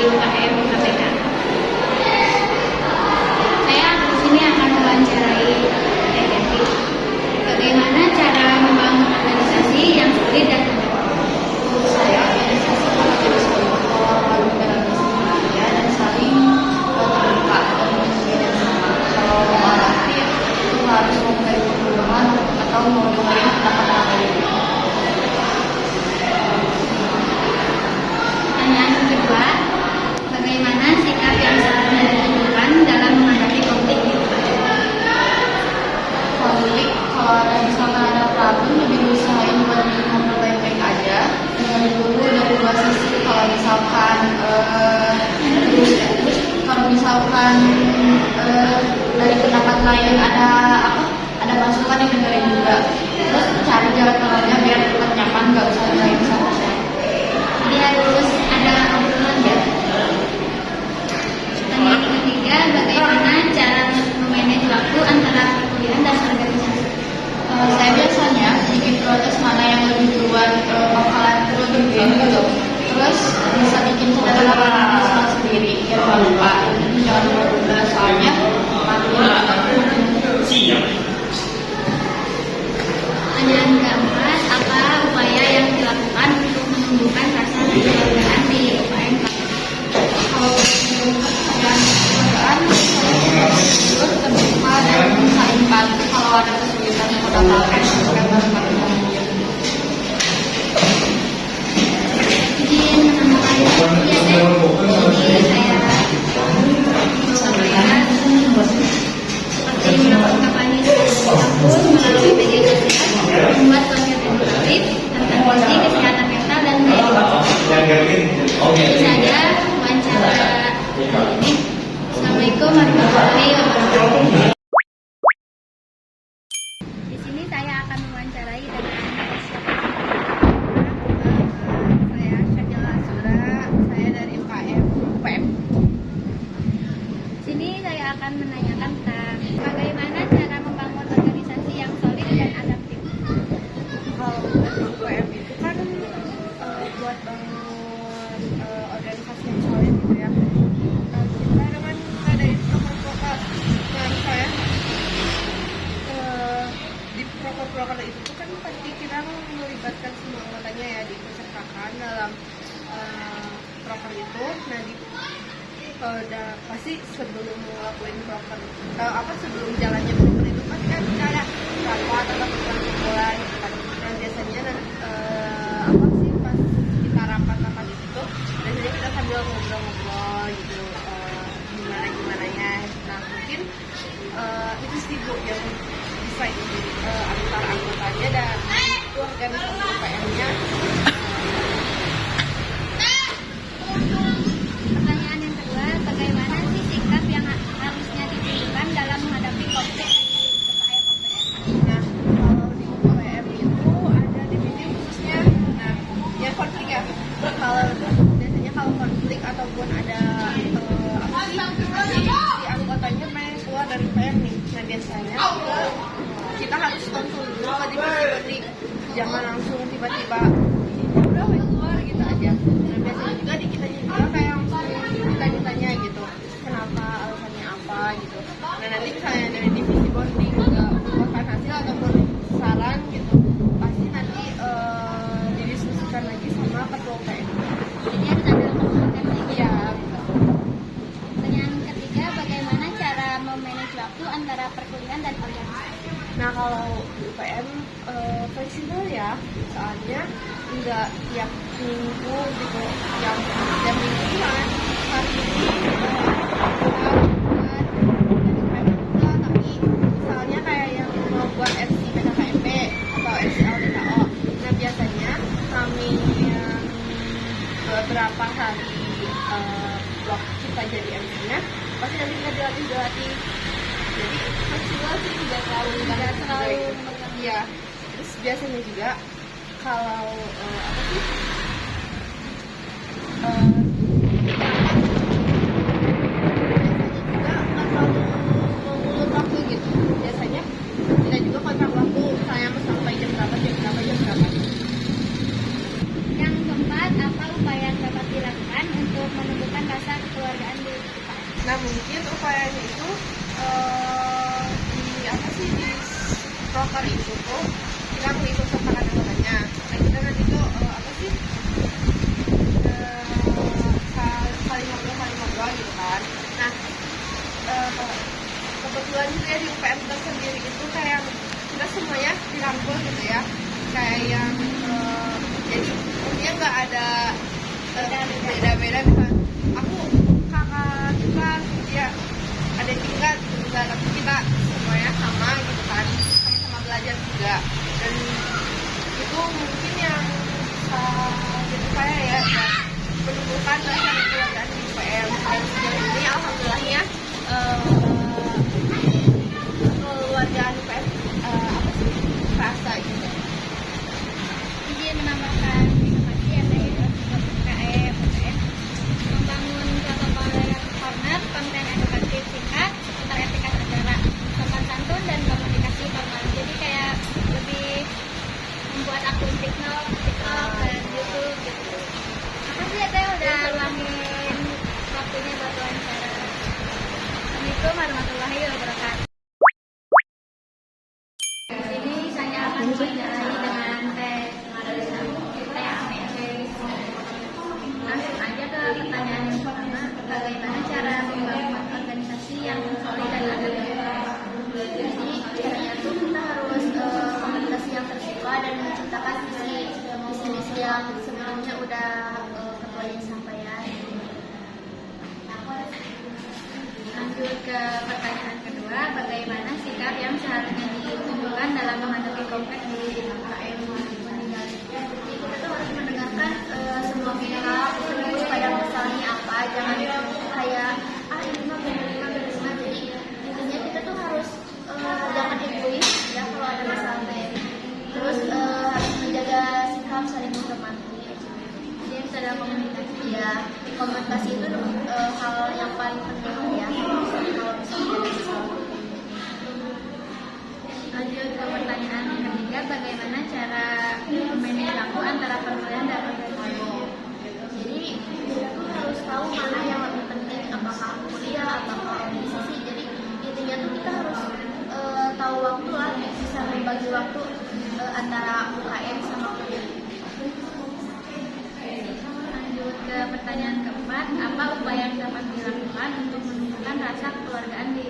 UKM KPK. Saya di sini akan mewawancarai Teh Devi. Bagaimana cara membangun organisasi yang solid dan Menurut saya, organisasi kalau jadi solid, kalau berorganisasi dan saling terbuka dan berbeda sama. Kalau orang itu harus memulai perubahan atau mau dengerin pendapat orang lain. Pertanyaan kedua, bagaimana sikap yang seharusnya ditunjukkan dalam menghadapi konflik di UKM? Konflik, kalau ada misalkan ada problem, lebih usahain buat ngobrol baik-baik aja, dengerin dulu dari dua sisi. Kalau misalkan kalau misalkan dari pendapat lain ada masukan yang dengerin juga. Terus cari jalan tengahnya biar tetap nyaman, nggak usah nyalain siapa-siapa. Jadi harus ada obrolan ya. Pertanyaan ketiga, bagaimana cara memanage waktu antara perkuliahan dan organisasi? Saya biasanya bikin prioritas mana yang lebih duluan bakalan lebih gitu. Terus bisa bikin catatan sendiri biar nggak lupa. Jadi jangan lupa soalnya Pertanyaan keempat, apa upaya yang dilakukan untuk menumbuhkan rasa kekeluargaan di UKM KPK? kalau yang keadaan terus terbuka dan saling bantu kalau ada kesulitan yang udah tahu supaya bareng-bareng. Izin menambahkan ya Teh. Jadi saya sampaikan seperti melakukan kampanye kampus melalui media sosial, membuat konten edukatif tentang gizi, kesehatan mental dan gaya hidup. Itu saja wawancara kali ini. Assalamualaikum warahmatullahi wabarakatuh. Di sini saya akan mewawancarai dengan Saya Syakila Sura, saya dari UKM UPM. Di sini saya akan menanyakan tentang bagaimana cara membangun organisasi yang solid dan adaptif. Kalau UPM itu kan buat bangun organisasi yang solid gitu ya. Kita dengan ngadain proker-proker, saya di proker-proker itu tuh kan pasti kita melibatkan semua anggotanya ya, diikutsertakan dalam proker itu. Nah pasti sebelum ngelakuin proker sebelum jalannya proker itu pasti kan kita ada rapat atau kumpulan gitu kan. Nah biasanya pas kita rapat itu biasanya kita sambil ngobrol-ngobrol gitu, gimana ya. Nah mungkin itu sih Bu yang bisa antara anggotanya dan itu organisasi UPM-nya. Pertanyaan yang kedua, bagaimana sih sikap yang harusnya ditunjukkan dalam menghadapi konflik di UKM UPM? Nah, kalau di UPM itu ada divisi khususnya. Nah, yang konflik ya. Biasanya kalau konflik ataupun ada si anggotanya pengen keluar dari UPM nih. Nah, biasanya kita harus konsul dulu ke divisi. Jangan langsung tiba-tiba udah keluar gitu aja. Nah, biasanya juga di kitanya juga kayak langsung ditanya-tanya gitu. Kenapa, alasannya apa gitu. Nah, nanti misalnya dari divisi bonding juga merupakan hasil ataupun saran gitu, pasti nanti didiskusikan lagi sama ketua UPM. Jadi harus ada komunikasi. Iya. Pertanyaan ketiga, bagaimana cara memanage waktu antara perkuliahan dan organisasi? Nah kalau di UPM fleksibel ya, soalnya nggak tiap minggu gitu, yang tiap mingguan hari ini tapi misalnya kayak yang mau buat FC PKKMP atau FC LDKO, nah biasanya kami yang beberapa hari waktu kita jadi MC-nya pasti nanti kita dilatih. Jadi fleksibel sih, tidak terlalu ya. Terus biasanya juga kalau mengulur waktu gitu. Biasanya kita juga kontrak waktu, misalnya sampai jam berapa. Yang keempat, apa upaya yang dapat dilakukan untuk menumbuhkan rasa kita mengikut sertakan anggotanya. Nah kita nanti tuh apa sih saling ngobrol gitu kan. Nah kebetulan juga ya di UPM tersendiri itu kayak kita semuanya dirangkul gitu ya, kayak yang jadi intinya nggak ada beda-beda. Misalnya aku kakak kita dia ada tingkat juga, tapi kita semuanya sama gitu kan, sama-sama belajar juga. Dan itu mungkin yang jadi saya ya menumbuhkan rasa kekeluargaan di UPM. Dan sejauh ini alhamdulillahnya kekeluargaan UPM apa sih rasa gitu. Izin menambahkan informasi ya dari UKM membangun protokol corner, konten edukatif singkat seputar etika negara, sopan santun dan komunikasi formal. Jadi kayak lebih membuat akun TikTok dan YouTube gitu. Makasih ya Teh udah luangin waktunya buat wawancara. Assalamualaikum warahmatullahi wabarakatuh. Di sini saya akan mewawancarai dengan Teh Ame. Langsung aja ke pertanyaan yang pertama, bagaimana cara membangun organisasi yang solid dan adil? Jadi caranya tuh kita harus komunikasi yang terbuka dan menciptakan misi yang sebelumnya udah ketuanya sampaikan. Lanjut ke pertanyaan kedua, bagaimana sikap yang seharusnya ditunjukkan dalam menghadapi konflik di UKM meninggal? Jadi kita tuh harus mendengarkan semua pihak, terus pada masalahnya apa, jangan kayak ini mah benar. Jadi intinya kita tuh harus jangan egois ya kalau ada masalah. Terus harus menjaga sikap saling menghormati. Jadi misalnya komunikasi ya, komunikasi itu hal yang paling penting ya kalau misalnya ada masalah. Lanjut ke pertanyaan yang ketiga, bagaimana cara manage waktu antara perkuliahan dan organisasi? Jadi kita tuh harus tahu mana yang lebih penting, apakah kuliah, apakah organisasi. Jadi intinya tuh kita harus tahu waktu lah, bisa membagi waktu antara UKM sama kuliah. Lanjut ke pertanyaan keempat, apa upaya yang dapat dilakukan untuk menumbuhkan rasa kekeluargaan di